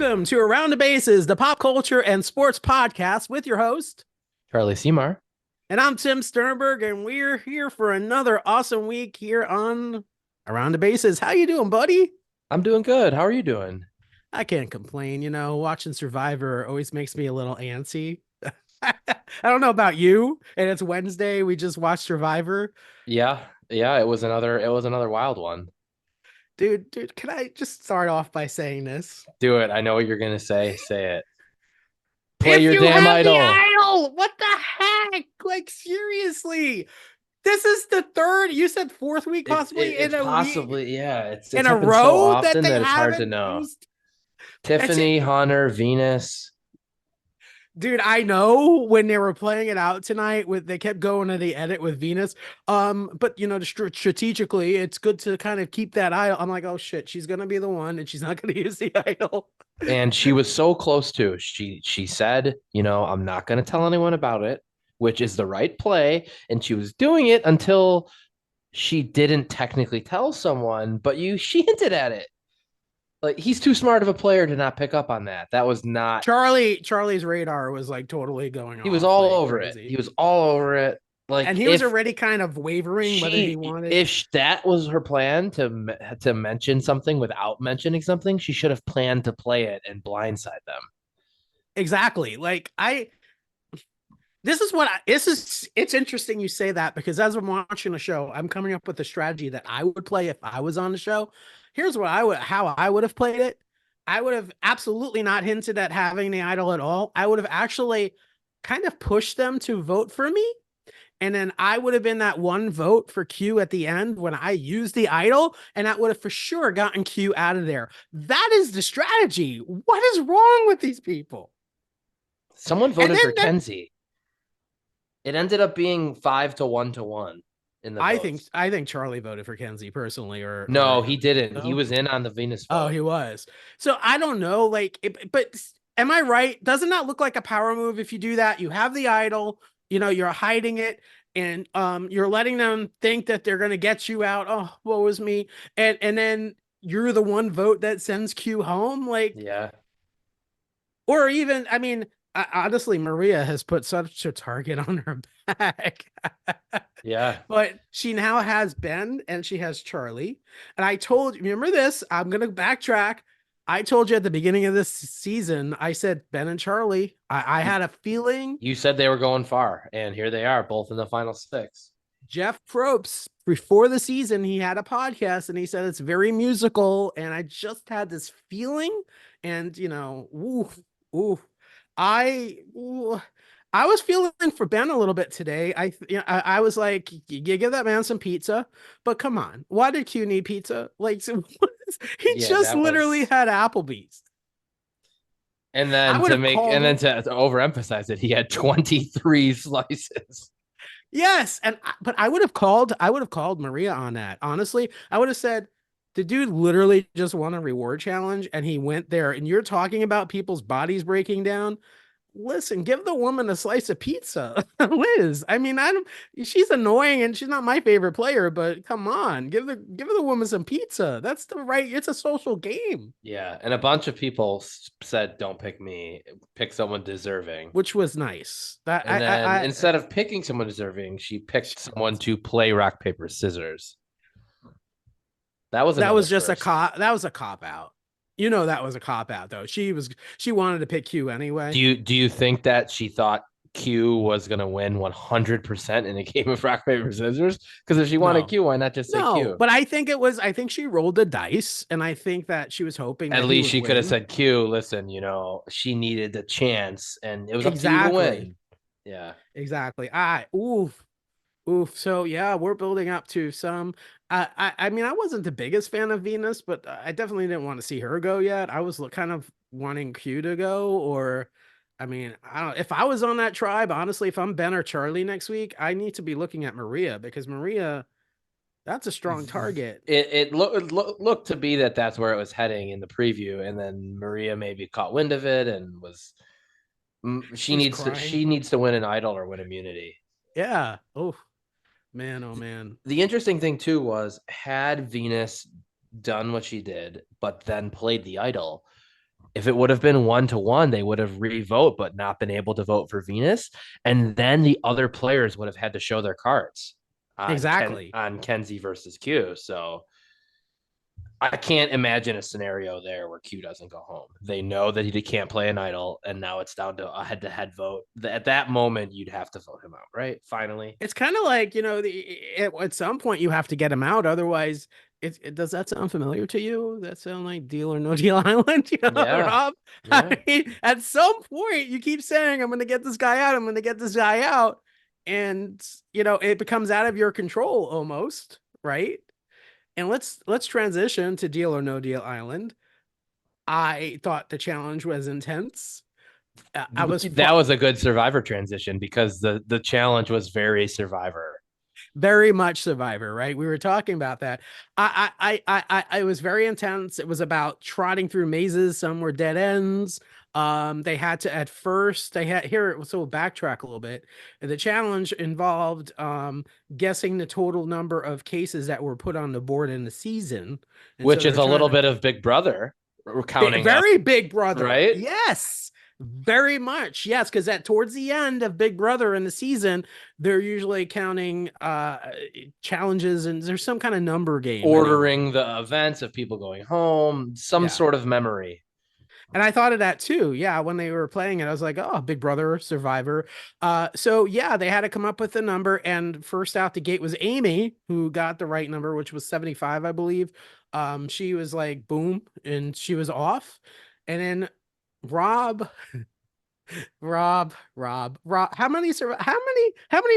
Welcome to Around the Bases, the pop culture and sports podcast with your host. Charlie Seymour. And I'm Tim Sternberg, and we're here for another awesome week here on Around the Bases. How you doing, buddy? I'm doing good. How are you doing? I can't complain. Watching Survivor always makes me a little antsy. I don't know about you, and it's Wednesday. We just watched Survivor. Yeah, it was another wild one. Dude, can I just start off by saying this? Do it. I know what you're gonna say. Say it. Play If your you damn have the idol. idol, what the heck? Like, seriously. This is the third, you said fourth week, possibly It's in a week, possibly, yeah. It's in a happened so row that often they that it's hard to haven't know. used. It's, Tiffany, Hunter, Venus. dude, I know when they were playing it out tonight, they kept going to the edit with Venus. But strategically, it's good to kind of keep that idol. I'm like, oh shit, she's gonna be the one, and she's not gonna use the idol. And she was so close to. She said, I'm not gonna tell anyone about it, which is the right play. And she was doing it until she didn't technically tell someone, but she hinted at it. Like, he's too smart of a player to not pick up on that. That was not. Charlie's radar was like totally going He was off all like over it. crazy. He was all over it. Like, And he was already kind of wavering whether he wanted. if that was her plan to mention something without mentioning something, she should have planned to play it and blindside them. Exactly. Like it's interesting you say that, because as I'm watching the show, I'm coming up with a strategy that I would play if I was on the show. Here's how I would have played it. I would have absolutely not hinted at having the idol at all. I would have actually kind of pushed them to vote for me. And then I would have been that one vote for Q at the end when I used the idol, and that would have for sure gotten Q out of there. That is the strategy. What is wrong with these people? Someone And voted for Kenzie. It ended up being 5-1 in the votes. I think Charlie voted for Kenzie personally, No, or he didn't. no? He was in on the Venus vote. Oh, he was. So I don't know, but am I right? Doesn't that look like a power move if you do that? You have the idol, you're hiding it, and you're letting them think that they're gonna get you out. Oh, what was me? And then you're the one vote that sends Q home, like, Yeah. or even, I mean, honestly, Maria has put such a target on her back. Yeah. But she now has Ben and she has Charlie. And I told you, remember this? I'm going to backtrack. I told you at the beginning of this season, I said Ben and Charlie. I had a feeling. You said they were going far, and here they are, both in the final six. Jeff Probst, before the season, he had a podcast and he said it's very musical. And I just had this feeling. And, ooh, I ooh, I was feeling for Ben a little bit today. I was like, you give that man some pizza, but come on, why did Q need pizza? Like, he Yeah, just that literally was. had Applebee's. And I then would to have make and then called. to overemphasize it, he had 23 slices. Yes, but I would have called. I would have called Maria on that. Honestly, I would have said, the dude literally just won a reward challenge, and he went there. And you're talking about people's bodies breaking down. Listen, give the woman a slice of pizza. Liz, I mean, I don't she's annoying and she's not my favorite player, but come on, give the woman some pizza. That's the right, it's a social game. Yeah, and a bunch of people said, "Don't pick me, pick someone deserving." Which was nice. That And then I instead of picking someone deserving, she picked someone to play rock paper scissors. That was that another was just a first. cop out. That was a cop out though. She wanted to pick Q Do anyway. you do you think that she thought Q was gonna win 100% in a game of rock paper scissors? Because if she wanted No. Q, why not just say No, Q? but I think she rolled the dice, and I think that she was hoping At that he least would she could have win. said Q. Listen, she needed the chance, and it was up to you to Exactly. win. Yeah. Exactly. Oof. Oof. So yeah, we're building up to some. I mean, I wasn't the biggest fan of Venus, but I definitely didn't want to see her go yet. I was kind of wanting Q to go, or I mean, I don't. If I was on that tribe, honestly, if I'm Ben or Charlie next week, I need to be looking at Maria, because Maria, that's a strong target. It looked to be that's where it was heading in the preview, and then Maria maybe caught wind of it and was she She's needs to crying. she needs to win an idol or win immunity. Yeah. Oh man. Oh man. The interesting thing too was, had Venus done what she did, but then played the idol, If it would have been 1-1, they would have re-vote, but not been able to vote for Venus. And then the other players would have had to show their cards Exactly. on Kenzie versus Q. So I can't imagine a scenario there where Q doesn't go home. They know that he can't play an idol, and now it's down to a head-to-head vote. At that moment, you'd have to vote him out, right? Finally. It's kind of like, at some point you have to get him out. Otherwise, does that sound familiar to you? That sound like Deal or No Deal Island, Yeah. Rob? Yeah. I mean, at some point you keep saying, I'm going to get this guy out. I'm going to get this guy out. And, it becomes out of your control almost, right? And let's transition to Deal or No Deal Island. I thought the challenge was intense. I was That was a good Survivor transition because the challenge was very Survivor. very much Survivor, right? We were talking about that. It was very intense. It was about trotting through mazes. Some were dead ends. They had to at first they had here. So we'll backtrack a little bit. The challenge involved guessing the total number of cases that were put on the board in the season, and so Which is they're a trying little to bit of Big Brother. We're counting up, very Big Brother. right? Yes. Very much. Yes, because at towards the end of Big Brother in the season, they're usually counting challenges and there's some kind of number game anyway. Ordering the events of people going home, some Yeah. sort of memory. And I thought of that too. Yeah, when they were playing it, I was like, "Oh, Big Brother Survivor." So yeah, they had to come up with a number, and first out the gate was Amy, who got the right number, which was 75, I believe. She was like, boom, and she was off. And then Rob Rob. How many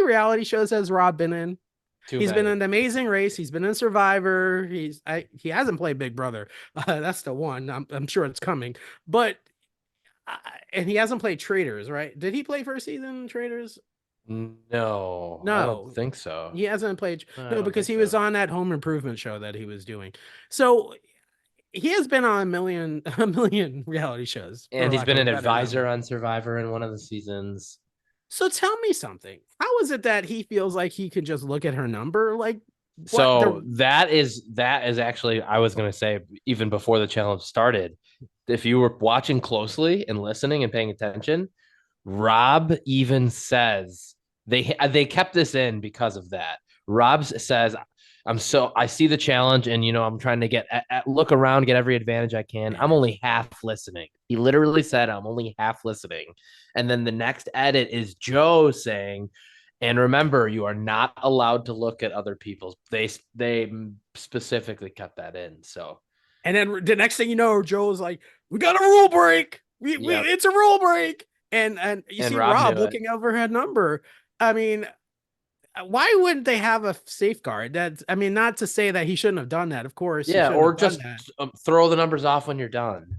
reality shows has Rob been in? Too He's been many. in The Amazing Race. He's been in Survivor. He hasn't played Big Brother. That's the one. I'm sure it's coming. But uh, and he hasn't played Traitors, right? Did he play first season Traitors? No, I don't No, think so. he hasn't played. No, I No, don't because think he was so. on that home improvement show that he was doing. So he has been on a million reality shows, for And he's lack been of a an better advisor noun. on Survivor in one of the seasons. So tell me something. How is it that he feels like he could just look at her number? Like what So the that is actually I was gonna say even before the challenge started. If you were watching closely and listening and paying attention, Rob even says they kept this in because of that. Rob says, I see the challenge and I'm trying to look around, get every advantage I can. I'm only half listening." He literally said, "I'm only half listening." And then the next edit is Joe saying, "And remember, you are not allowed to look at other people's." They specifically kept that in. So, and then the next thing you know, Joe's like, "We got a rule break. yep. It's a rule break." And you And see Rob Rob knew it. looking over her number. I mean, why wouldn't they have a safeguard? That's I mean, not to say that he shouldn't have done that. Of course, he Yeah, shouldn't or have done just that. throw the numbers off when you're done.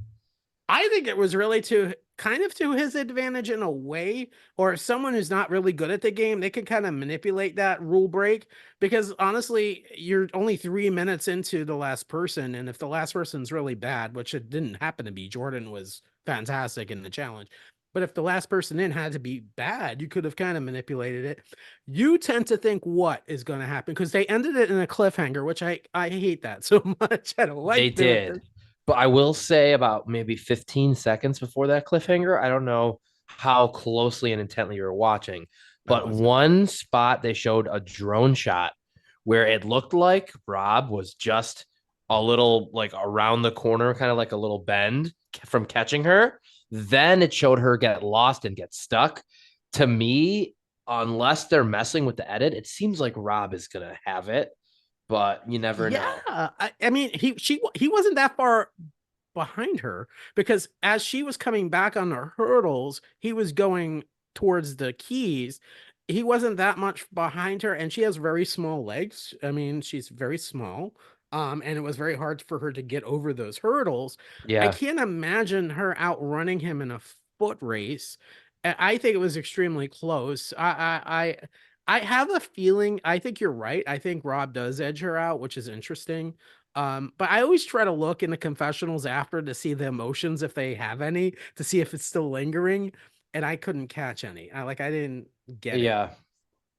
I think it was really to kind of to his advantage in a way, or someone who's not really good at the game, they could kind of manipulate that rule break because honestly, you're only 3 minutes into the last person, and if the last person's really bad, which it didn't happen to be, Jordan was fantastic in the challenge. But if the last person in had to be bad, you could have kind of manipulated it. You tend to think what is going to happen because they ended it in a cliffhanger, which I hate that so much. I don't They like doing this. did. But I will say about maybe 15 seconds before that cliffhanger, I don't know how closely and intently you were watching, I but was not. one spot they showed a drone shot where it looked like Rob was just a little like around the corner, kind of like a little bend from catching her. Then it showed her get lost and get stuck. To me, unless they're messing with the edit, it seems like Rob is going to have it, but you never Yeah, know. I mean, he wasn't that far behind her because as she was coming back on the hurdles, he was going towards the keys. He wasn't that much behind her, and she has very small legs. I mean, she's very small. And it was very hard for her to get over those hurdles. I Yeah. can't imagine her outrunning him in a foot race. I think it was extremely close. I have a feeling. I think you're right. I think Rob does edge her out, which is interesting. But I always try to look in the confessionals after to see the emotions if they have any, to see if it's still lingering. And I couldn't catch any. I didn't get it. Yeah.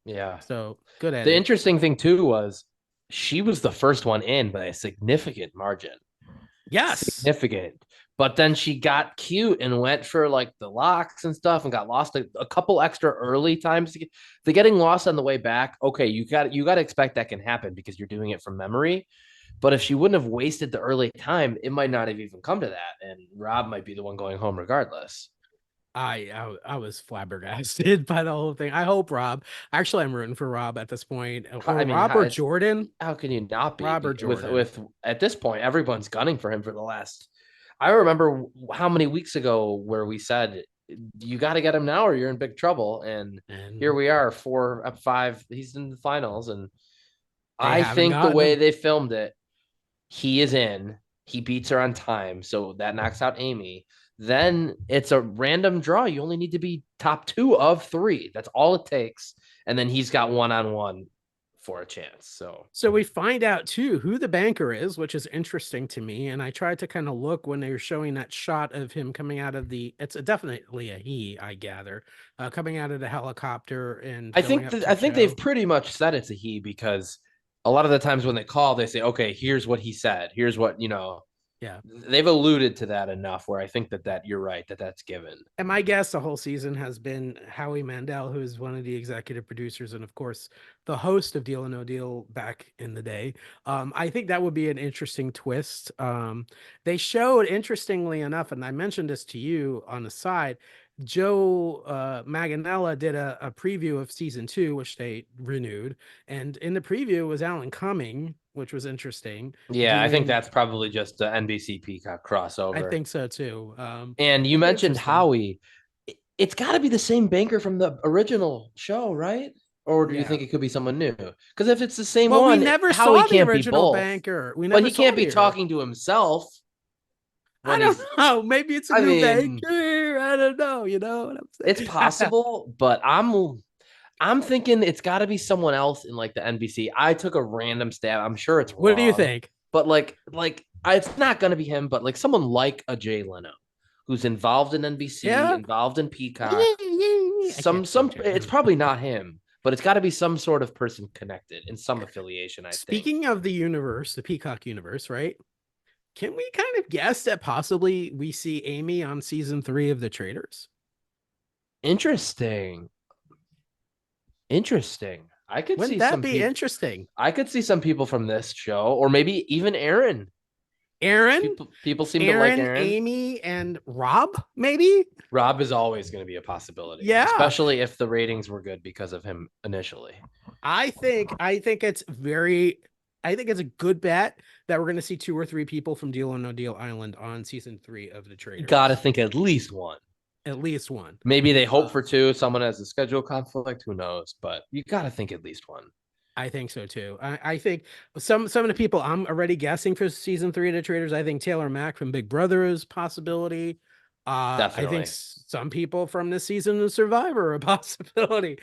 Yeah. So good The edit. interesting thing too was she was the first one in by a significant margin. Yes. Significant. But then she got cute and went for like the locks and stuff and got lost a couple extra early times. The getting lost on the way back, okay, you got to expect that can happen because you're doing it from memory. But if she wouldn't have wasted the early time, it might not have even come to that, and Rob might be the one going home regardless. I was flabbergasted by the whole thing. I hope Rob. Actually, I'm rooting for Rob at this point, I or mean, Rob or Jordan. how can you not Rob or be with Jordan. at this point everyone's gunning for him for the last. I remember how many weeks ago where we said you got to get him now or you're in big trouble, and here And we are, 4 5. He's in the finals, and they I haven't think the gotten way him. they filmed it, he is in. He beats her on time, so that knocks out Amy. Then it's a random draw. You only need to be top 2 of 3. That's all it takes. And then he's got 1-on-1 for a chance. So So we find out too who the banker is, which is interesting to me. And I tried to kind of look when they were showing that shot of him coming out of the. It's definitely a he, I gather, coming out of the helicopter and going up to I think they've Joe. pretty much said it's a he because a lot of the times when they call, they say, okay, here's what he said. Here's what, Yeah. they've alluded to that enough where I think that you're right, that's given. And my guess the whole season has been Howie Mandel, who is one of the executive producers and, of course, the host of Deal or No Deal back in the day. I think that would be an interesting twist. They showed, interestingly enough, and I mentioned this to you on the side, Joe Manganiello did a preview of season 2, which they renewed. And in the preview was Alan Cumming, which was interesting, Yeah, I think doing, that's probably just the NBC Peacock I crossover. think so too. And you It'd be mentioned interesting. Howie. It's got to be the same banker from the original show, right? Or do you Yeah. think it could be someone new? Because if it's the same Well, we one, never Howie saw the can't be original both. banker. We But never he saw can't be the. talking to himself I when don't he's. know. Maybe it's a I new mean, banker. I don't know. You know what it's I'm saying? possible, but I'm thinking it's got to be someone else in like the NBC. I took a random stab. I'm sure it's What do you wrong, think? but it's not going to be him. But like someone like a Jay Leno, who's involved in NBC, Yeah. involved in Peacock. I can't Some. stand Jay It's Leno. probably not him, but it's got to be some sort of person connected in some affiliation. I think. Speaking of the universe, the Peacock universe, right? Can we kind of guess that possibly we see Amy on season 3 of The Traders? Interesting. Interesting. I could Wouldn't see that some be people. interesting? I could see some people from this show, or maybe even Aaron. Aaron, People seem to like Aaron, Aaron. Amy, and Rob, maybe? Rob is always going to be a possibility, Yeah. especially if the ratings were good because of him initially. I think it's very I think it's a good bet that we're going to see 2 or 3 people from Deal or No Deal Island on season 3 of The Got to Traders. think at least one. At least one. Maybe they hope Uh, for two. Someone has a schedule conflict. Who knows? But you got to think at least one. I think so too. I think some of the people I'm already guessing for season 3 of The Traders. I think Taylor Mack from Big Brother is a possibility. I think Definitely. some people from this season of Survivor are a possibility.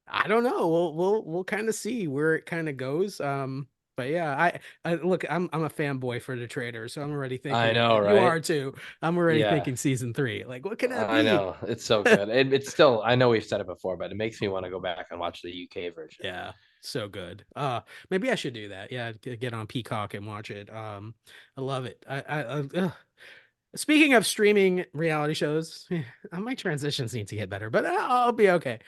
I don't know. We'll kind of see where it kind of goes. But yeah, I look, I'm a fanboy for The Trader, so I'm already I thinking, know, and you right? are too. I'm already Yeah, thinking season 3. Like, what can that I be? know. It's so good. It's still, I know we've said it before, but it makes me want to go back and watch the UK version. Yeah, so good. Maybe I should do that. Yeah, get on Peacock and watch it. I love it. Speaking of streaming reality shows, my transitions need to get better, but I'll be okay.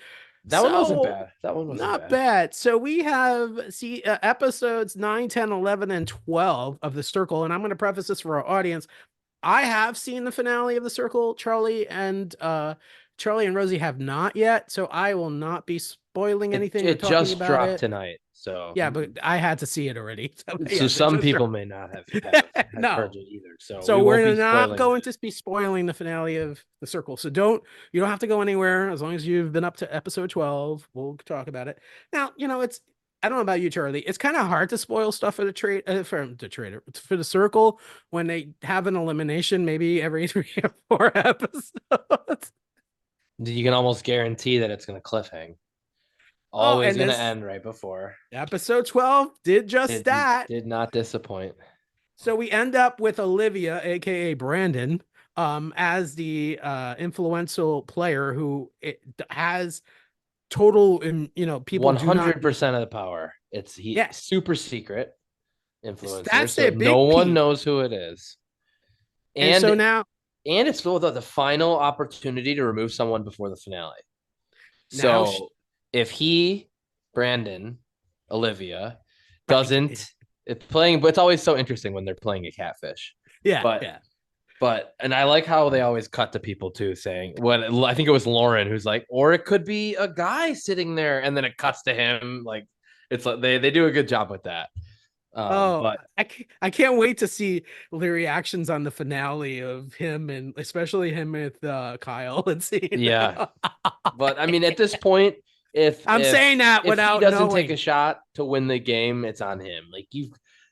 That one wasn't So, bad. That one wasn't not bad. bad. So we have episodes 9, 10, 11, and 12 of The Circle, and I'm going to preface this for our audience. I have seen the finale of The Circle. Charlie and Rosie have not yet, so I will not be spoiling anything or It talking just about dropped it. tonight, so Yeah, but I had to see it already. So so yes, it some just people dropped. may not have heard No. it either. So So we won't we're be not spoiling going that. to be spoiling the finale of The Circle. So you don't have to go anywhere as long as you've been up to episode 12. We'll talk about it. Now, I don't know about you, Charlie. It's kind of hard to spoil stuff for the trade for the trader for The Circle when they have an elimination maybe every 3 or 4 episodes. You can almost guarantee that it's going to cliffhang. Oh, Always and going to this end right before. episode 12 did just It that. did not disappoint. So we end up with Olivia, aka Brandon, as the influential player who has total, and people do not. 100% of the power. It's he Yeah, super secret influencer, that's so a no big one piece. knows who it is. And and so now, and it's the final opportunity to remove someone before the finale. now, So if he, Brandon, Olivia, right. doesn't it's playing, but it's always so interesting when they're playing a catfish. Yeah. But Yeah. and I like how they always cut to people too saying what I think it was Lauren who's like, or it could be a guy sitting there, and then it cuts to him. Like it's like they do a good job with that. Oh, But I can't wait to see the reactions on the finale of him and especially him with Kyle and seeing them. yeah, but I mean, at this point, if I'm if saying that if he without doesn't take a knowing. shot to win the game, it's on him. Like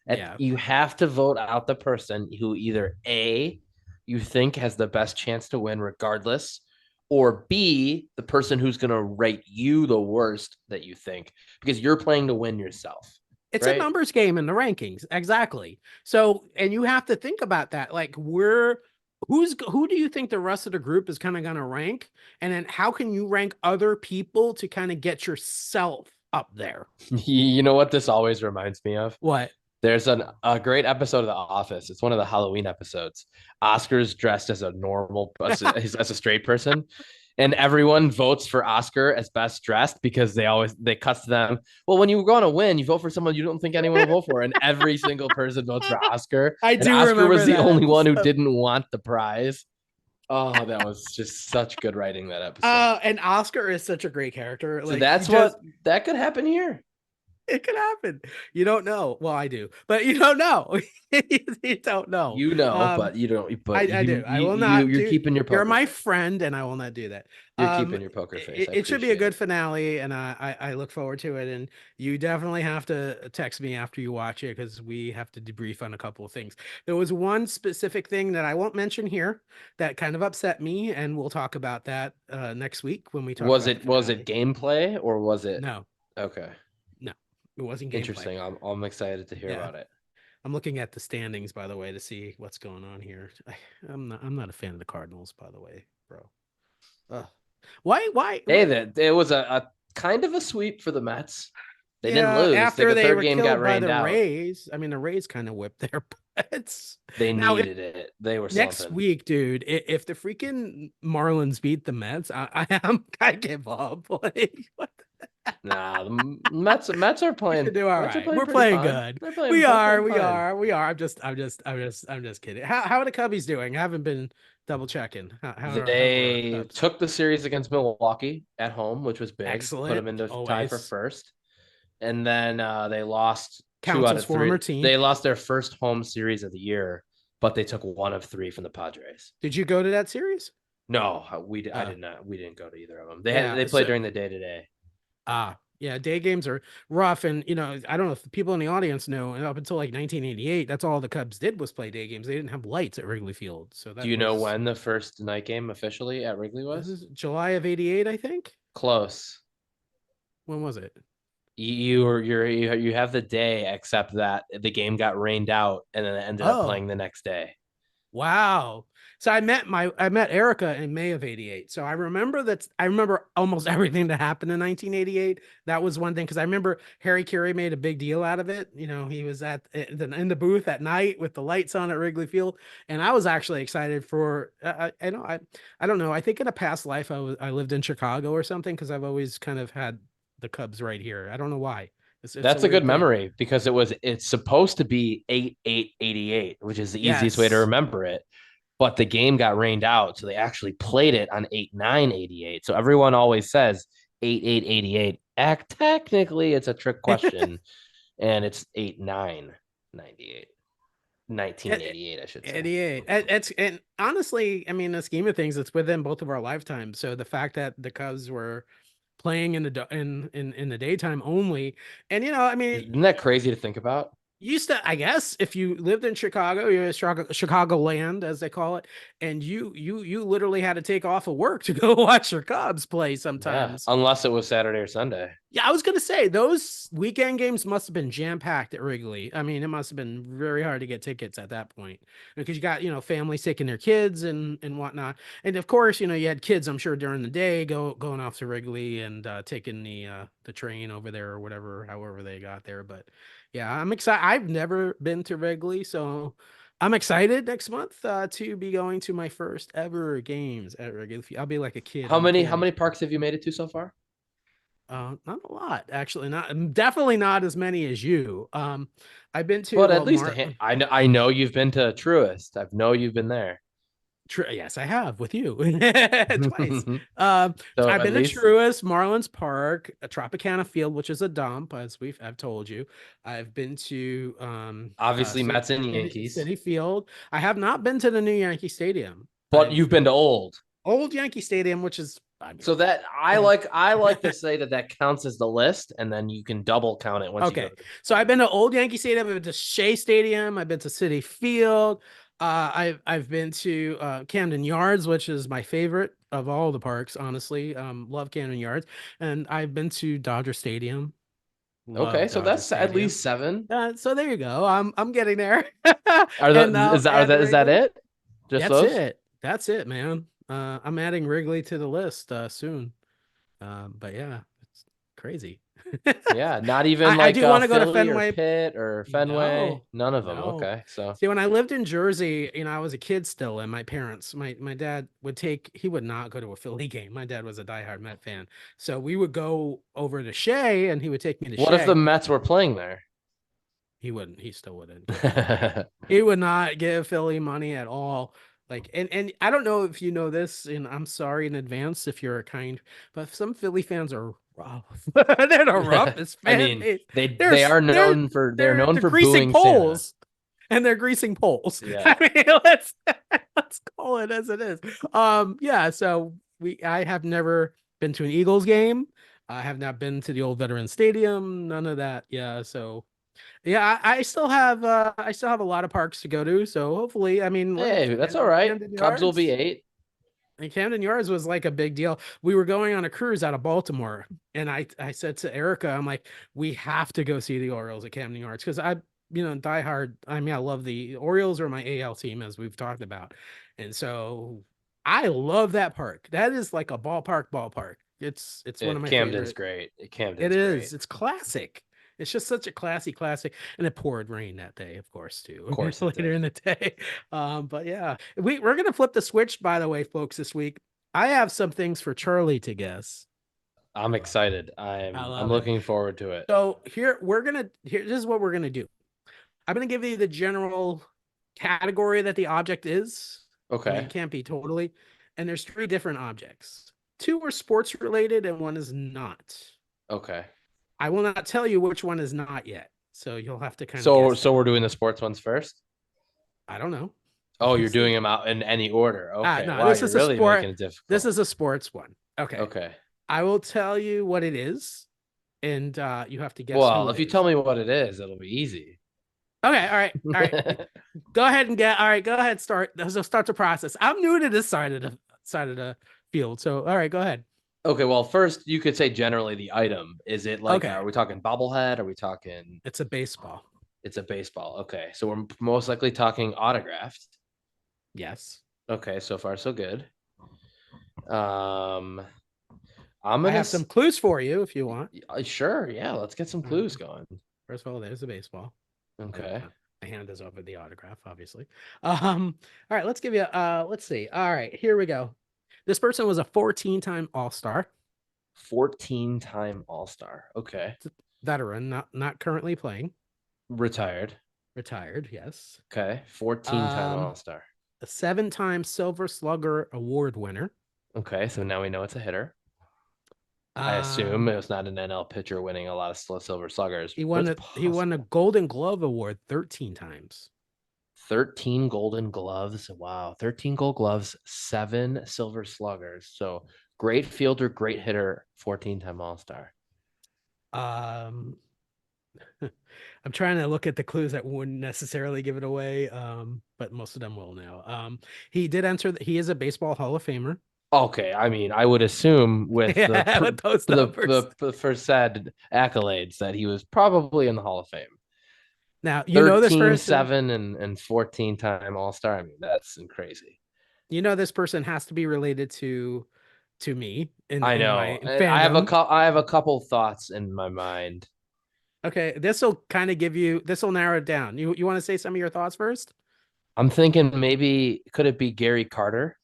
Yeah. you have to vote out the person who either A, you think has the best chance to win regardless, or B, the person who's going to rate you the worst that you think because you're playing to win yourself, It's a right? numbers game in the rankings. Exactly. So, and you have to think about that. Like, who do you think the rest of the group is kind of going to rank? And then how can you rank other people to kind of get yourself up there? You know what this always reminds me of? What? There's a great episode of The Office. It's one of the Halloween episodes. Oscar's dressed as a normal, as a straight person, and everyone votes for Oscar as best dressed because they cuss to them. Well, when you're going to win, you vote for someone you don't think anyone will vote for, and every single person votes for Oscar. I And do Oscar was remember the that only one who episode. didn't want the prize. Oh, that was just such good writing that episode. And Oscar is such a great character. So Like, he that's just what that could happen here. it could happen. You don't know. Well, I do, but you don't know. You don't know. You know, but you don't. But I do. I will you not you're do. keeping your You're poker my face. friend, and I will not do that. You're keeping your poker face. I It should be a appreciate good it. finale, and I look forward to it. And you definitely have to text me after you watch it because we have to debrief on a couple of things. There was one specific thing that I won't mention here that kind of upset me, and we'll talk about that next week when we talk about the Was it finale. gameplay or was it No, okay? no, it wasn't gameplay. Interesting. I'm excited to hear Yeah. about it. I'm looking at the standings, by the way, to see what's going on here. I'm not a fan of the Cardinals, by the way, bro. Ugh. Why? Hey, that it was a kind of a sweep for the Mets. They didn't Yeah, lose. Like after the they third were game got killed by rained the out. Rays, I mean, the Rays kind of whipped their butts. They Now, if, needed it. They were next slumping. week, dude, if the freaking Marlins beat the Mets, I give up. Like, what Nah, the Mets are we playing. should do all Mets are right. playing We're pretty playing fine. good. We They're are. playing We fine. are. We are. I'm just kidding. How are the Cubbies doing? I haven't been double checking. How are our They Cubs? took the series against Milwaukee at home, which was big. Put them Excellent. into tie for Always first. And then they lost two counts out as of three. former team. They lost their first home series of the year, but they took one of three from the Padres. Did you go to that series? No, I Uh, did not. We didn't go to either of them. yeah. They played So during the day today. yeah, day games are rough, and I don't know if the people in the audience know. And up until like 1988, that's all the Cubs did was play day games. They didn't have lights at Wrigley Field, so Do that you know was when the first night game officially at Wrigley this was? is July of '88, I think. Close. When was it? You have the day, except that the game got rained out, and then it ended up Oh, playing the next day. wow. So I met Erica in May of '88. So I remember almost everything that happened in 1988. That was one thing because I remember Harry Carey made a big deal out of it. He was in the booth at night with the lights on at Wrigley Field, and I was actually excited for. I don't know. I think in a past life I lived in Chicago or something because I've always kind of had the Cubs right here. I don't know why. It's a That's a good weird thing. memory because it's supposed to be 8/8/88, which is the easiest way to Yes. remember it. But the game got rained out, so they actually played it on 8/9/88. So everyone always says 8/8/88. Technically, it's a trick question, and it's 8/9/98. 1988, I should say. 88. It's and honestly, I mean, the scheme of things, it's within both of our lifetimes. So the fact that the Cubs were playing in the daytime only, and I mean, Isn't that crazy to think about? used to, I guess, if you lived in Chicago, you're Chicagoland, as they call it, and you literally had to take off of work to go watch your Cubs play Yeah, sometimes. unless it was Saturday or Sunday. Yeah, I was gonna say those weekend games must have been jam packed at Wrigley. I mean, it must have been very hard to get tickets at that point because you got families taking their kids and whatnot, and of course you had kids. I'm sure during the day going off to Wrigley and taking the train over there or whatever, however they got there. But yeah, I'm excited. I've never been to Wrigley, so I'm excited next month to be going to my first ever games at Wrigley Field. I'll be like a kid How in the many how candy many store. parks have you made it to so far? Not a lot, actually. Not definitely not as many as you. I've been to But at well, least I know you've been to Truist. I know you've been there. Yes, I have with you twice. So I've at been to least Truist, Marlins Park, Tropicana Field, which is a dump, as I've told you. I've been to obviously Mets and Yankees. City Field. I have not been to the new Yankee Stadium. But you've been to old. Old Yankee Stadium, which is, I mean, So that I yeah. like I like to say that counts as the list, and then you can double count it once you go Okay. to the new So I've stadium. been to Old Yankee Stadium, I've been to Shea Stadium, I've been to City Field. I've been to Camden Yards, which is my favorite of all the parks, honestly. Love Camden Yards. And I've been to Dodger Stadium. Okay, Love so Dodger that's at Stadium. least seven. So there you go. I'm getting there. Are And the is that are add that is that Wrigley. it? Just That's those? it. That's it, man. I'm adding Wrigley to the list soon. But yeah, it's crazy. Yeah, not even I like do want to go to Philly or Fenway. Pitt or Fenway. No, None of them. no. Okay, so See, when I lived in Jersey, I was a kid still, and my dad he would not go to a Philly game. My dad was a diehard Met fan. So we would go over to Shea and he would take me to what if the Shea. Mets were playing there? He still wouldn't give Philly money. He would not give Philly money at all. Like, and I don't know if you know this, and I'm sorry in advance if you're a kind, but some Philly fans are rough. They're the roughest I fan mean, base. they They're they are they're known for they're greasing booing Santa. poles, and they're greasing poles. Yeah. I mean, let's call it as it is. Yeah. So I have never been to an Eagles game. I have not been to the old Veterans Stadium. None of that. Yeah. So yeah, I still have a lot of parks to go to. So hopefully, I mean, look, Hey, that's all right. Camden Cubs will be Yards. 8. And Camden Yards was like a big deal. We were going on a cruise out of Baltimore, and I said to Erica, I'm like, we have to go see the Orioles at Camden Yards because diehard. I mean, I love the Orioles are my AL team as we've talked about, and so I love that park. That is like a ballpark. It's one of my Camden's favorite. great. It Camden's great. is. It's classic. It's just such a classic. And it poured rain that day, of course, Of too, course it later did. in the day. But yeah, we're gonna flip the switch, by the way, folks, this week. I have some things for Charlie to guess. I'm excited. I I'm love it. looking forward to it. So here, this is what we're gonna do. I'm gonna give you the general category that the object is. I mean, Okay. it can't be totally. And there's three different objects. Two are sports related and one is not. Okay. I will not tell you which one is not yet. So you'll have to kind of So guess so that. we're doing the sports ones first? I don't know. Oh, We'll you're doing see. them out in any order. Okay. No, Wow, this you're is a really sport. making it This difficult. is a sports one. Okay. Okay. I will tell you what it is, and you have to guess who Well, it if you tell is. me what it is, it'll be easy. Okay. All right. Go ahead and get. All right. Go ahead. Start the process. I'm new to this side of the field. So all right. Go ahead. Okay, well, first you could say generally the item. Is it like, Okay. are we talking bobblehead? Are we talking It's a baseball. it's a baseball? Okay, so we're most likely talking autographed. Yes. Okay, so far so good. Um, I'm I gonna have some clues for you if you want. sure, yeah, let's get some clues going. First of all, there's a baseball. And Okay, my hand is over the autograph, obviously. All right, let's give you let's see. All right, here we go. This person was a 14-time All-Star, 14-time All-Star. Okay, veteran, not currently playing, retired. retired, yes. Okay, 14-time All-Star. A 7-time Silver Slugger Award winner. Okay, so now we know it's a hitter. I assume Um, it was not an NL pitcher winning a lot of silver sluggers, he but won it's a possible. Golden Glove Award 13 times. 13 golden gloves. Wow. 13 gold gloves, 7 silver sluggers. So great fielder, great hitter, 14-time All-Star. Um, I'm trying to look at the clues that wouldn't necessarily give it away, but most of them will now. He did enter. He is a baseball Hall of Famer. Okay. I mean, I would assume with Yeah, with those numbers. the first said accolades that he was probably in the Hall of Fame. Now, you know this 13, person. 7, and 14-time All-Star. I mean, that's crazy. You know this person has to be related to me I in know. my I have fandom. I have a couple thoughts in my mind. Okay, this will kind of give you. This will narrow it down. You want to say some of your thoughts first? I'm thinking maybe could it be Gary Carter?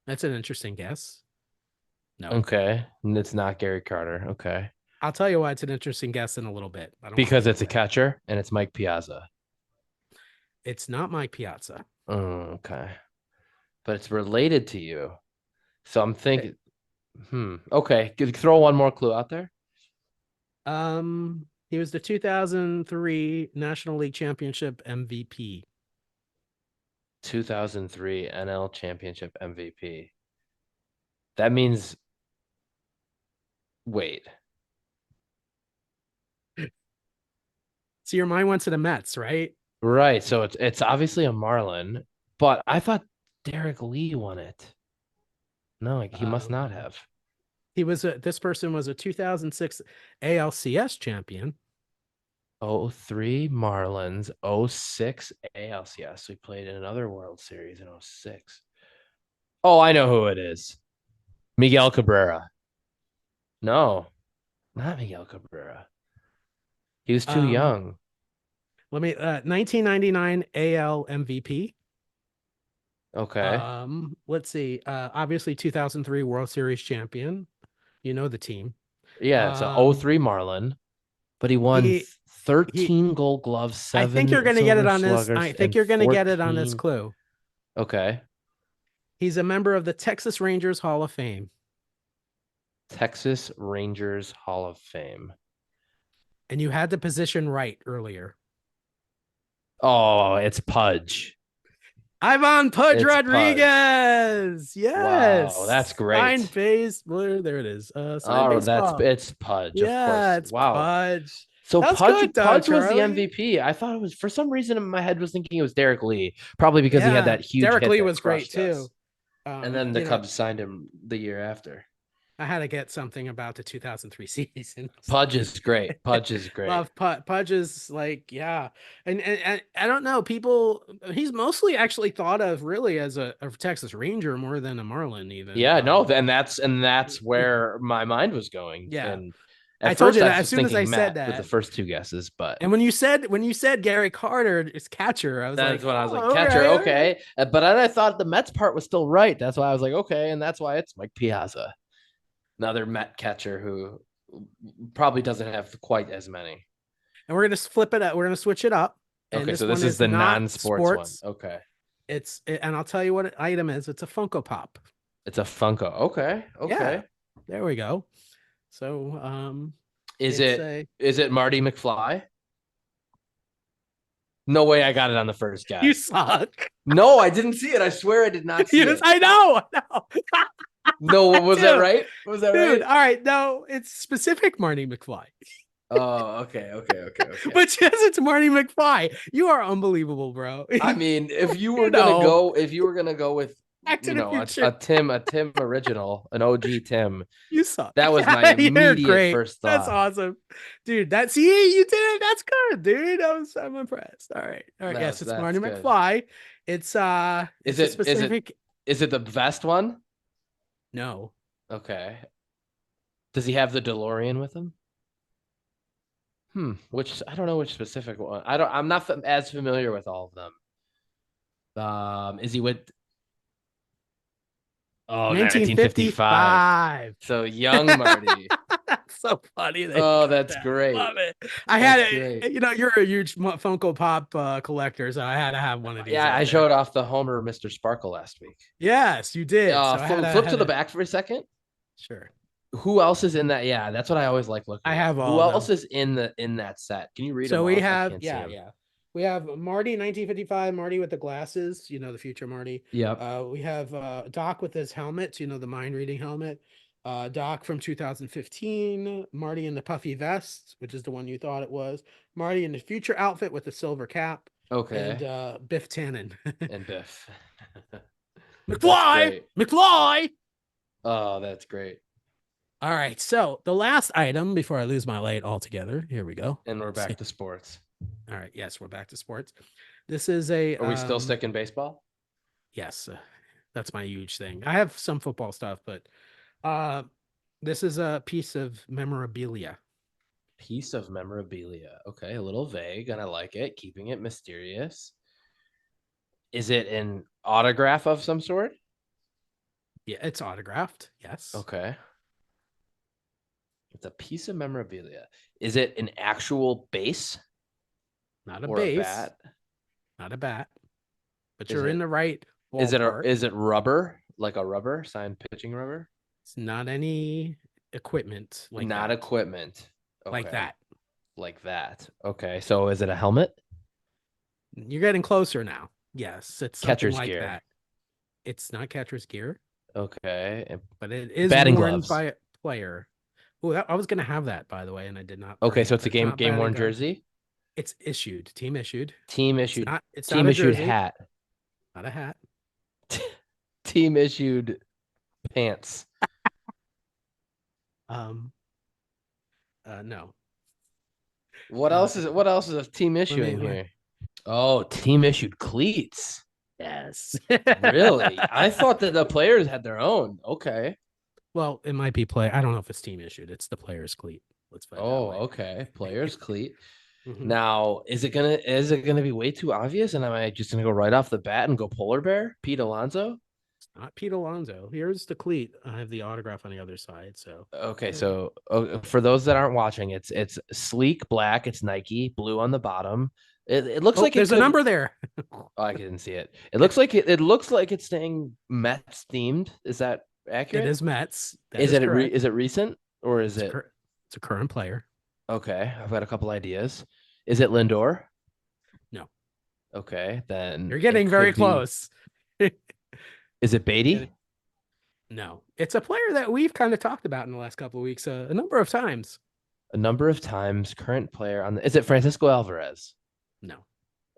That's an interesting guess. No. Okay, and it's not Gary Carter. Okay, I'll tell you why it's an interesting guess in a little bit. I don't want to because give it it's a away. catcher and it's Mike Piazza. It's not Mike Piazza. Okay, but it's related to you. So I'm Okay. thinking, okay, throw one more clue out there. He was the 2003 National League Championship MVP. 2003 NL Championship MVP. That means, wait, So your mind went to the Mets, right? right? So it's obviously a Marlin, but I thought Derek Lee won it. No, he must not Um, have. this person was a 2006 ALCS champion. Oh three Marlins, oh six ALCS. We played in another World Series in oh six. Oh, I know who it is. Miguel Cabrera. No, not Miguel Cabrera. He was too Um, young. 1999 AL MVP. Okay. Let's see. Obviously 2003 World Series champion. You know the team. Yeah, it's a oh Um, 03 Marlin, but he won he he 13 gold gloves, I think you're seven going to get it silver on this. I sluggers, think and you're going to get it on this 14. clue. Okay. He's a member of the Texas Rangers Hall of Fame. Texas Rangers Hall of Fame. And you had the position right earlier. Oh, it's Pudge. Ivan Pudge It's Pudge. Rodriguez. Wow, that's Yes. Signed great. base. Well, there it is. Signed Oh, baseball. it's Pudge, of Yeah, course. it's Wow. Pudge. So That was good, Pudge was the Charlie. MVP. I thought it was for some reason in my head was thinking it was Derek Lee, probably because he had Yeah. that huge Derek hit Lee that was great crushed too. us. And then the You know, Cubs signed him the year after. I had to get something about the 2003 season. Pudge Sorry. is great. Pudge is great. Love Pudge is like, yeah. And I don't know, people he's mostly actually thought of really as a Texas Ranger more than a Marlin even. Yeah, no, then that's where my mind was going. Yeah. And I at told first you I that was as just soon as I thinking said Matt with the that. first two guesses, but And when you said Gary Carter is catcher, I was like, that's when I was oh, like, all catcher, right, all right. okay. But then I thought the Mets part was still right. That's why I was like, okay, and that's why it's Mike Piazza, another Met catcher who probably doesn't have quite as many. And we're gonna flip it up. We're gonna switch it up. And Okay, this so this one is is the not non-sports one. sports. Okay. And I'll tell you what item is. It's a Funko Pop. It's a Funko. Okay. Yeah, Okay. there we go. So Is it's it a is it Marty McFly? No way I got it on the first you guess. suck. No, I didn't see it. I swear I did not see Yes, it. I know. No, was that Dude, right? Was that dude. right? All right, no, it's specific Marty McFly. Oh, okay, okay, okay, okay. But yes, it's Marty McFly. You are unbelievable, bro. I mean, You know, if you were gonna go with, Back to the Future. A Tim original, an OG Tim, You suck. that was my You're immediate great. first That's thought. awesome, dude. That's see, you did it. That's good, dude. I'm impressed. All right. Yes, it's That's Marty good. McFly. Is It's a it is it specific. is it the vest one? No, Okay. Does he have the DeLorean with him? Which I don't know which specific one. I'm not as familiar with all of them. Is he with? Oh, 1955. 1955. So young Marty. That's so funny that you Oh, got that's that. great. Love it. I had That's it. great. You know, you're a huge Funko Pop collector, so I had to have one of these Yeah, out I there. showed off the Homer Mr. Sparkle last week. Yes, you did. So I Flip to had the to. back for a second. Sure. Who else is in that? Yeah, that's what I always like I looking at. have all Who of else them. is in that set? Can you read them So we off? I have, can't see yeah, them. yeah. We have Marty 1955, Marty with the glasses, the future Marty. Yep. We have Doc with his helmet, the mind reading helmet. Doc from 2015, Marty in the puffy vest, which is the one you thought it was. Marty in the future outfit with the silver cap, and Okay. Biff Tannen. And Biff. That's McFly! great. McFly! Oh, that's great. All right, so the last item before I lose my light altogether. Here we go. And we're back to sports. All right, yes, we're back to sports. This is a Are we still sticking baseball? yes, that's my huge thing. I have some football stuff, but this is a piece of memorabilia. Piece of memorabilia. Okay, a little vague, and I like it. Keeping it mysterious. Is it an autograph of some sort? Yeah, it's autographed. Yes. Okay. It's a piece of memorabilia. Is it an actual base Not a or a base, bat? not a bat, but Is you're in it the right is it a ballpark. is it rubber? Like a rubber signed pitching rubber? It's not any equipment like Not that. equipment. Like Okay. that. Like that. Okay. So is it a helmet? You're getting closer now. Yes, it's something Catcher's like gear. that. It's not catcher's gear, Okay. but it is Batting worn gloves. by a player. Oh, I was going to have that, by the way, and I did not Okay, bring so it, it's a but it's not game batting worn gloves. jersey. It's issued, team issued. Team It's issued not it's not team a issued jersey, hat. not a hat. Team issued pants. Um no. What Uh else is what else is a team issuing let me here? Oh, team issued cleats. yes. Really? I thought that the players had their own. Okay. Well, it might be play. I don't know if it's team issued. It's the player's cleat. Let's put it that Oh, way. okay. Players cleat. Mhm. Now, is it gonna be way too obvious? And am I just gonna go right off the bat and go polar bear? Pete Alonso? Not Pete Alonso. Here's the cleat. I have the autograph on the other side. So Okay, so for those that aren't watching, it's sleek black. It's Nike blue on the bottom. It looks oh, like it there's a could. number there. Oh, I didn't see it. It looks like it looks like it's staying Mets themed. Is that It accurate? is Mets. That Is is it correct. is it recent or is It's a it cur- it's a current player. okay? I've got a couple ideas. Is it Lindor? No, Okay, then you're it getting very could be. close. Is it Getting- Beatty? no, it's a player that we've kind of talked about in the last couple of weeks a number of times. A number of times. Current player on the. Is it Francisco Alvarez? No,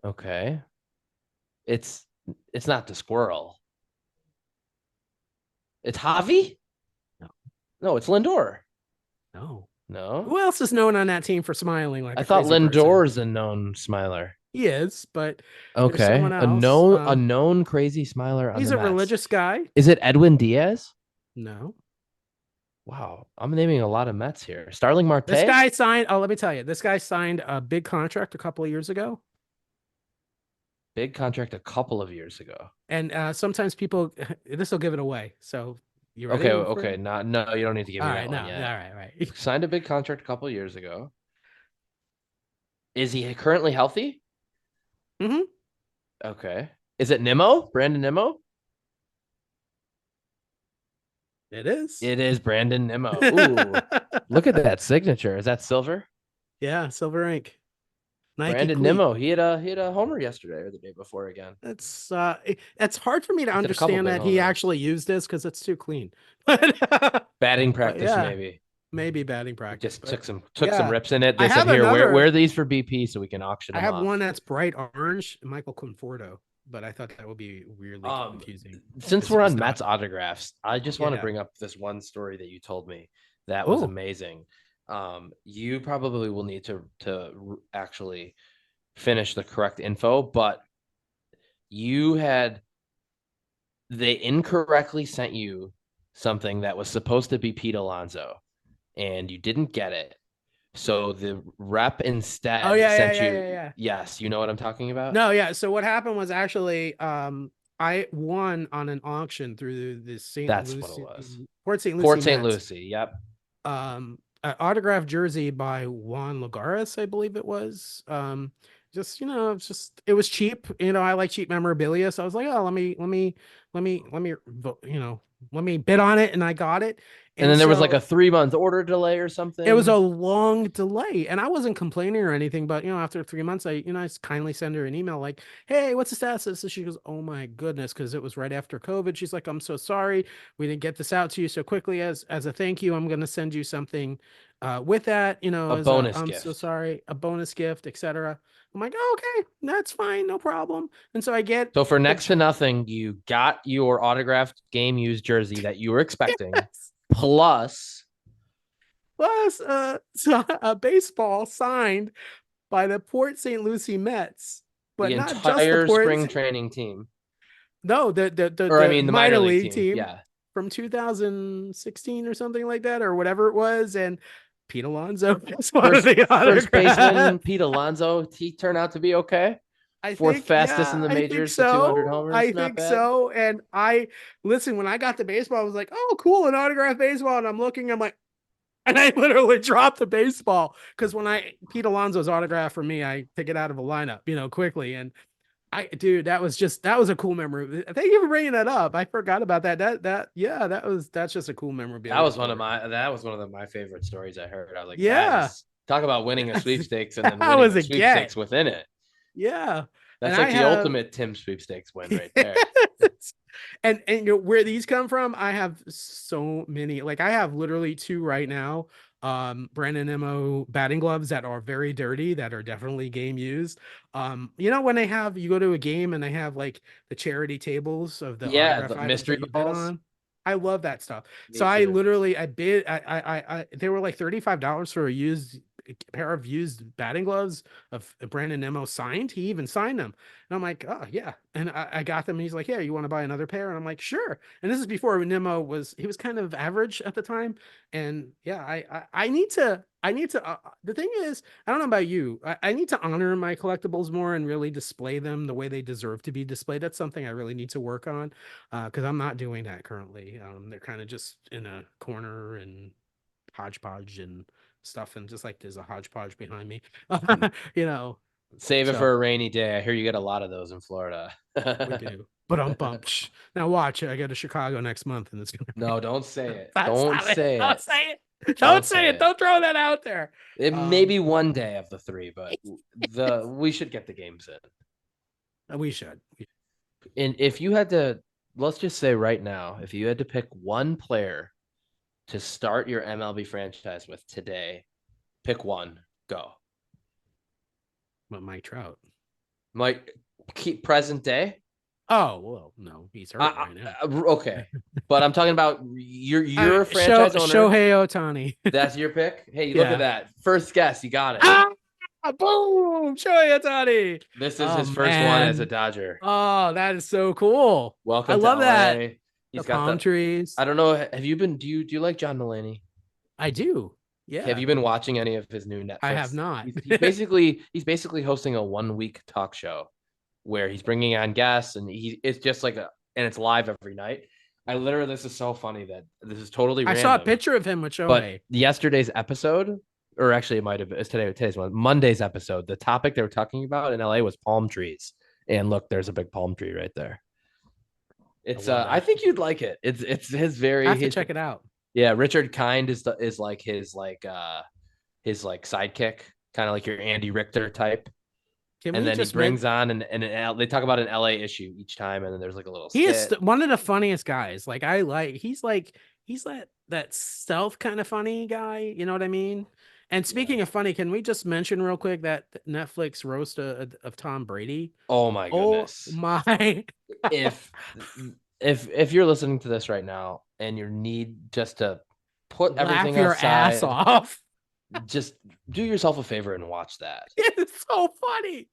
Okay, it's it's not the squirrel. It's Javi? no, No, it's Lindor. no. No, Who else is known on that team for smiling like I a thought crazy person? Lindor's a known smiler. He is, but there's Okay, someone a else. known crazy smiler on He's the a Mets. religious guy. Is it Edwin Diaz? No, Wow, I'm naming a lot of Mets here. Starling this Marte, guy signed. Oh, let me tell you, this guy signed a big contract a couple of years ago. big contract a couple of years ago. And sometimes people, this will give it away. So you Okay, ready for? okay, not no, you don't need to give All me right, that no, one all yet. right, right. Signed a big contract a couple of years ago. Is he currently healthy? hmm Okay. Is it Nimmo? Brandon Nimmo? It is. It is Brandon Nimmo. Ooh, look at that signature. Is that silver? Yeah, silver ink, Nike Brandon cleat. Nimmo. He had a homer yesterday or the day before again. It's hard for me to He's hit a couple understand big that home he runs. actually used this because it's too clean. But Batting practice, yeah, maybe. maybe batting He practice. just But took some yeah, rips in it. I They said, have "Here, wear another. these for BP so we can auction I them have off." one that's bright orange, Michael Conforto, but I thought that would be weirdly Um, confusing since because we're he's on not. Mets autographs, I just want to Yeah. bring up this one story that you told me that was Oh, amazing. You probably will need to actually finish the correct info, but you had they incorrectly sent you something that was supposed to be Pete Alonso, and you didn't get it. So the rep oh instead yeah, yeah, sent yeah, you. yeah, yeah. Yes, you know what I'm talking about. No, yeah. So what happened was actually, I won on an auction through the St. That's what it Lucie was. Port St. Lucie Port St. Mets. Lucie. Yep. An autographed jersey by Juan Lagares, I believe it was. Just it's just it was cheap. I like cheap memorabilia, so I was like, oh, let me bid on it, and I got it. And And then there was like so a 3 month order delay or it was a something. long delay, and I wasn't complaining or anything, but after 3 months, I kindly send her an email like, "Hey, what's the status?" So she goes, "Oh my goodness," because it was right after COVID. She's like, "I'm so sorry, we didn't get this out to you so quickly. As a thank you, I'm gonna send you something, with that, A as a bonus I'm so gift. sorry, a bonus gift, etc." I'm like, oh, "Okay, that's fine, no problem." And so I get So for the next to nothing, you got your autographed game used jersey that you were expecting, yes, plus plus a baseball signed by the Port St. Lucie Mets, the but not just the entire Port. spring training team. No, Or I the mean the minor minor league league team. team Yeah. from 2016 or something like that, or whatever it was, and Pete Alonso is one of First the first baseman autographs. Pete Alonso, he turned out to be okay. I Fourth think, fastest in yeah, the I think majors to 200 so. homers, I not think bad. so. And I listen, when I got the baseball, I was like, oh, cool, an autograph baseball. And I'm looking, I'm like, and I literally dropped the baseball because when I Pete Alonso's autograph for me, I take it out of a lineup, quickly. And dude, that was a cool memory. Thank you for bringing that up. I forgot about that. Yeah, that's just a cool That memorabilia was one of story. my favorite stories I heard. I was like, that Yeah, is talk about winning a sweepstakes and then that winning was a a get. sweepstakes within it. Yeah, and That's I like the have ultimate Tim sweepstakes win right there. and where these come from, I have so many. Like I have literally two right now. Brandon Nimmo batting gloves that are very dirty, that are definitely game used. When you go to a game and they have like the charity tables of the Yeah, autograph the items mystery that you bid balls. on. I love that stuff. So Me I too. literally I bid they were like $35 for a pair of used batting gloves of Brandon Nimmo signed. He even signed them. And I'm like, oh yeah. And I got them. And he's like, yeah, you want to buy another pair? And I'm like, sure. And this is before Nimmo he was kind of average at the time. And yeah, I need to, the thing is, I don't know about you. I need to honor my collectibles more and really display them the way they deserve to be displayed. That's something I really need to work on. Because I'm not doing that currently. They're kind of just in a corner and hodgepodge and stuff. And just like there's a hodgepodge behind me, you know, Save it so for a rainy day. I hear you get a lot of those in Florida. we do. But I'm bumped. Now watch, I go to Chicago next month and it's gonna No, don't say it. That's Don't not it. say Don't it. say it. Don't Don't say say it. it. Don't throw that out there. It may Um, be one day of the three, but we should get the games in. we should. And if you had to, let's just say right now, if you had to pick one player to start your MLB franchise with today, pick one. Go. But Mike Trout. Mike, keep present day. Oh well, no, he's hurt right now. Okay, but I'm talking about you're a franchise owner. Shohei Otani. That's your pick. Hey, look at Yeah. that. First guess, you got it. Ah, boom! Shohei Otani. This is Oh his first one as a man. Dodger. Oh, that is so cool. I Welcome to love that. LA. The He's got palm the. trees. I don't know. Have you been? Do you like John Mulaney? I do. Have Yeah. you been watching any of his new I have Netflix? not. He's basically hosting a 1 week talk show where he's bringing on guests and it's just like and it's live every night. This is so funny that this is totally I saw a random. picture of him with But Shohei. yesterday's episode, or actually it might have it's today's one, Monday's episode, the topic they were talking about in LA was palm trees. And look, there's a big palm tree right there. I It's love I that. think you'd like it. It's I have to check it out. yeah, Richard Kind is like his like sidekick, kind of like your Andy Richter type. Can And we then he just men- brings on they talk about an LA issue each time, and then there's like a little He is skit. one of the funniest guys. He's that stealth kind of funny guy. You know what I mean? And speaking Yeah. of funny, can we just mention real quick that Netflix roast of Tom Brady? Oh my Oh goodness. my! If if you're listening to this right now and you need just to put Laugh everything your ass aside, off. just do yourself a favor and watch that. It's so funny.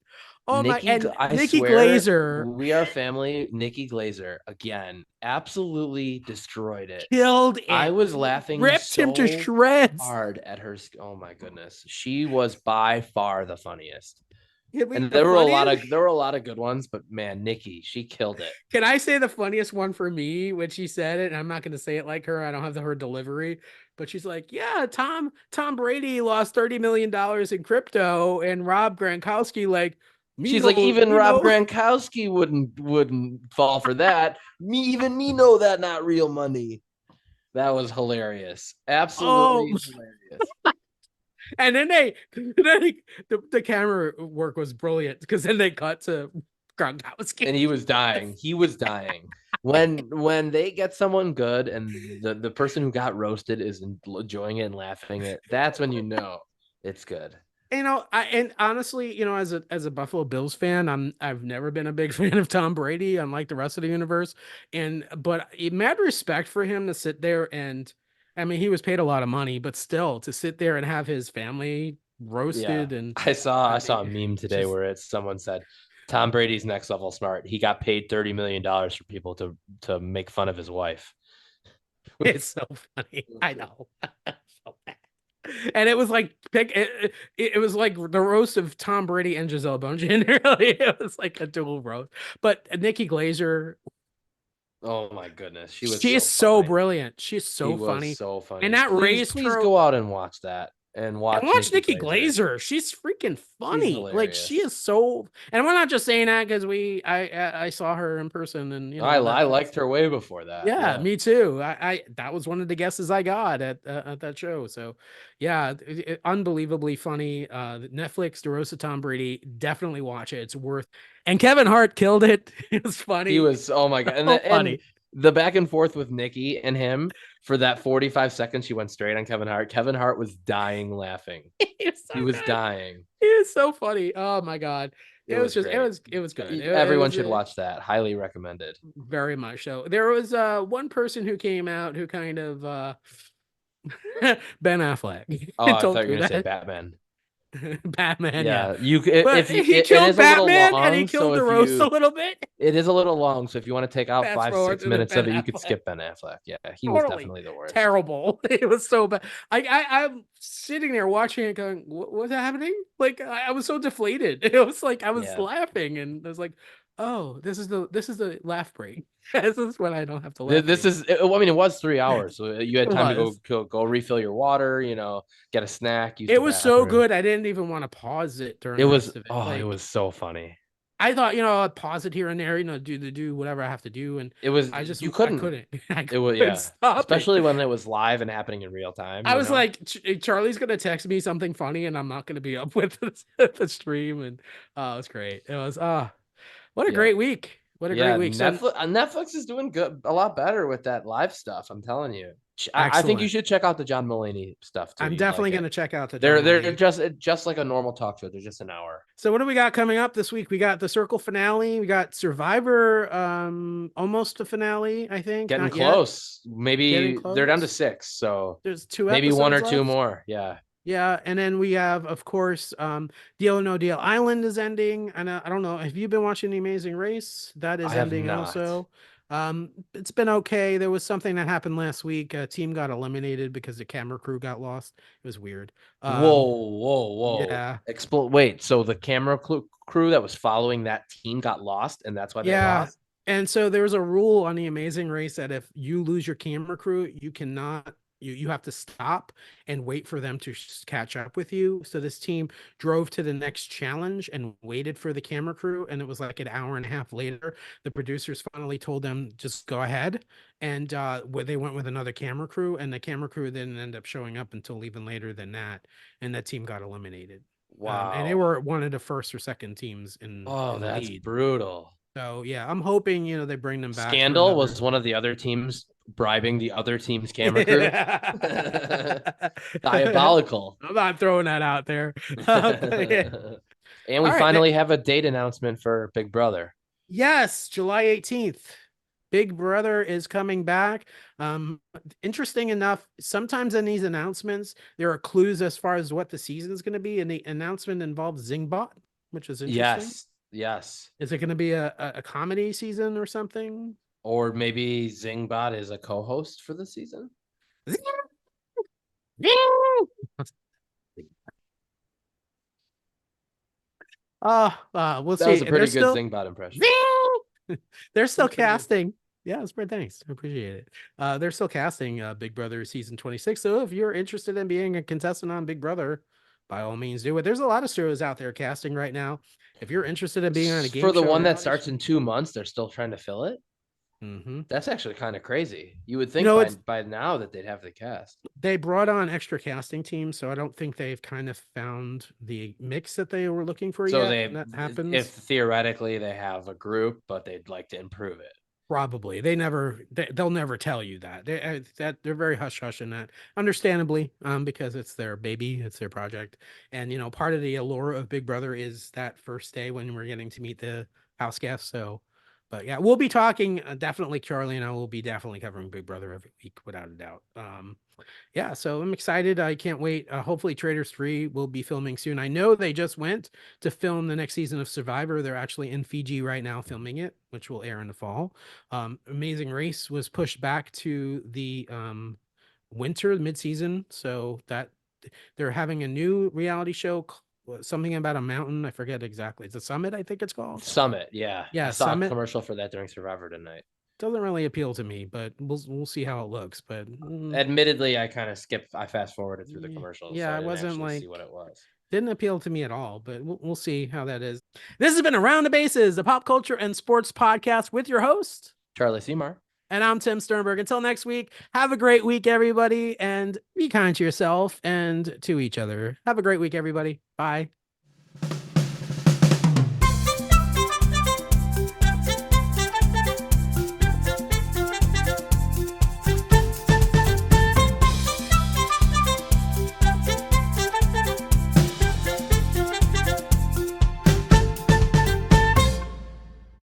Oh my! And I Nikki swear, Glazer we are family. Nikki Glazer again absolutely destroyed it. killed I it. was laughing Ripped him to so shreds. hard at her. Oh my goodness, she was by far the funniest. And The funniest. there were a lot of good ones, but man, Nikki, she killed it. Can I say the funniest one for me when she said it? And I'm not going to say it like her. I don't have her delivery, but she's like, "Yeah, Tom Brady lost $30 million in crypto, and Rob Gronkowski like She's like, even me Rob know." Gronkowski wouldn't fall for that. Me know that not real money. That was hilarious. Oh, Absolutely hilarious. and then the camera work was brilliant because then they cut to Gronkowski. And he was dying. He was dying. When they get someone good and the person who got roasted is enjoying it and laughing it, that's when you know it's good. And honestly, as a Buffalo Bills fan, I've never been a big fan of Tom Brady, unlike the rest of the universe. But mad respect for him to sit there and, I mean, he was paid a lot of money, but still to sit there and have his family Yeah. roasted. And I I saw a mean, meme today just where someone said Tom Brady's next level smart. He got paid $30 million for people to make fun of his wife. it's so funny. I know. So bad. And it was like it was like the roast of Tom Brady and Giselle Bundchen. Really, it was like a dual roast. But Nikki Glazer, Oh my goodness, she was she is so so funny. brilliant. She's She so was funny. so And funny. that Please, race please trope. go out and watch that and And watch watch Nikki Nikki Glazer. Glazer. She's freaking She's funny. Like she hilarious. is so. And we're not just saying that because I saw her in person, and I that's liked her way before that. yeah, Yeah. me too. I that was one of the guesses I got at that show. So yeah, unbelievably funny. Netflix, DeRosa Tom Brady, definitely watch it. It's worth. And Kevin Hart killed it. It was He funny. was, oh my God. So And funny. the back and forth with Nikki and him for that 45 seconds, she went straight on Kevin Hart. Kevin Hart was dying laughing. It was so He was good. dying. It was so funny. Oh my god. It It was was just great. it was good. It Everyone was should watch that. Highly recommended. very much so. There was one person who came out who kind of Ben Affleck. Oh, I thought Don't you were do gonna say that. Batman. Batman, yeah. Yeah, you But if you he it killed is a little Batman and he long, so killed the if roast a you little bit. it is a little long, so if you want to take out Fast five, forward six to the minutes Ben of it, you could Affleck. skip Ben Affleck. Yeah, he was Totally definitely the worst. terrible. It was so bad. I'm sitting there watching it going, what's happening? Like I was so deflated. It was like I was Yeah. laughing and I was like, oh, this is the laugh break. This is when I don't have to laugh This anymore. is, I mean, it was 3 hours, so you had It time to was. go refill your water, get a snack, use It the was so bathroom. good. I didn't even want to pause it during It the was, rest of it. oh, it Like was so funny. I thought, I'd pause it here and there, do whatever I have to do, and It was, I you couldn't. couldn't, I It was, couldn't yeah, stop it. especially when it was live and happening in real time. I was like, Charlie's gonna text me something funny, and I'm not gonna be up with the stream, and it was great. It was what a Yeah, great week. What a great yeah. week. So Netflix is doing good, a lot better with that live stuff. I'm telling you. I think you excellent. should check out the John Mulaney stuff too. I'm You'd like definitely it. gonna check out the John They're Mulaney. just like a normal talk show. They're just an hour. So what do we got coming up this week? We got the Circle finale. We got Survivor, almost a finale. I think Getting not yet. close. Getting Maybe they're down to close. 6, so There's two maybe one or episodes two left. more. Yeah. Yeah, and then we have, of course, Deal or No Deal Island is ending, and I don't know. Have you been watching The Amazing Race? That I is have ending not. also. It's been okay. There was something that happened last week. A team got eliminated because the camera crew got lost. It was weird. Whoa, whoa, whoa. Yeah, Wait, so the camera crew that was following that team got lost and that's why they yeah. lost? And so there's a rule on The Amazing Race that if you lose your camera crew, you cannot you have to stop and wait for them to catch up with you. So this team drove to the next challenge and waited for the camera crew, and it was like an hour and a half later. The producers finally told them just go ahead, and where they went with another camera crew, and the camera crew didn't end up showing up until even later than that, and that team got eliminated. And they Wow. were one of the first or second teams Oh, in the that's lead. brutal. So yeah, I'm hoping they bring them back for Scandal another. was one of the other teams bribing the other team's camera crew. Diabolical. I'm not throwing that out there. But yeah. And we All right. finally have a date announcement for Big Brother. Yes, July 18th. Big Brother is coming back. Interesting enough, sometimes in these announcements, there are clues as far as what the season is going to be, and the announcement involves Zingbot, which is interesting. Yes, yes. Is it going to be a comedy season or something? Or maybe Zingbot is a co-host for the season. We'll That was see. a pretty good Zingbot impression. They're still That's pretty good. casting. Yeah, it's pretty thanks. I appreciate it. They're still casting Big Brother season 26. So if you're interested in being a contestant on Big Brother, by all means do it. There's a lot of shows out there casting right now. If you're interested in being on a game For the show, one that reality starts show. in 2 months, they're still trying to fill it. Mm-hmm. That's actually kind of crazy. You would think by now that they'd have the cast. They brought on extra casting teams, so I don't think they've kind of found the mix that they were looking for So yet. they, And that if happens. theoretically they have a group, but they'd like to improve it. Probably they'll never tell you that they're very hush hush in that, understandably, because it's their baby, it's their project, and part of the allure of Big Brother is that first day when we're getting to meet the house guests. So, but yeah, we'll be talking definitely. Charlie and I will be definitely covering Big Brother every week without a doubt. Yeah, so I'm excited. I can't wait. Hopefully, Traders 3 will be filming soon. I know they just went to film the next season of Survivor. They're actually in Fiji right now filming it, which will air in the fall. Amazing Race was pushed back to the winter, mid-season, so that they're having a new reality show, something about a mountain. I forget exactly. It's a Summit, I think it's called. Summit, yeah. I Yeah, saw a Summit. commercial for that during Survivor tonight. Doesn't really appeal to me, but we'll see how it looks. But Admittedly, I fast forwarded through the commercials, so yeah, I I didn't wasn't actually like see what it was. didn't appeal to me at all. But we'll see how that is. This has been Around the Bases, a pop culture and sports podcast with your host Charlie Seymour. and I'm Tim Sternberg. Until next week, have a great week, everybody, and be kind to yourself and to each other. Have a great week, everybody. Bye.